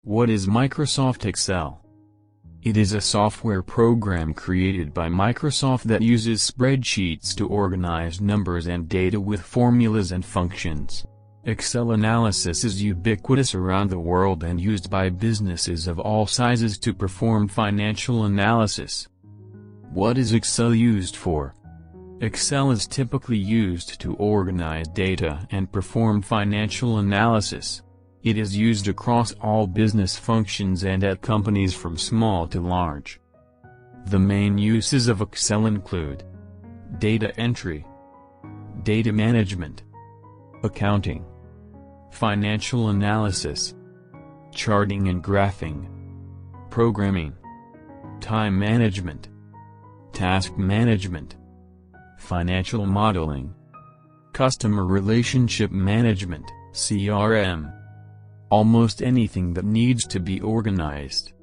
What is Microsoft Excel? It is a software program created by Microsoft that uses spreadsheets to organize numbers and data with formulas and functions. Excel analysis is ubiquitous around the world and used by businesses of all sizes to perform financial analysis. What is Excel used for? Excel is typically used to organize data and perform financial analysis. It is used across all business functions and at companies from small to large. The main uses of Excel include data entry, data management, accounting, financial analysis, charting and graphing, programming, time management, task management, financial modeling, customer relationship management, CRM. Almost anything that needs to be organized.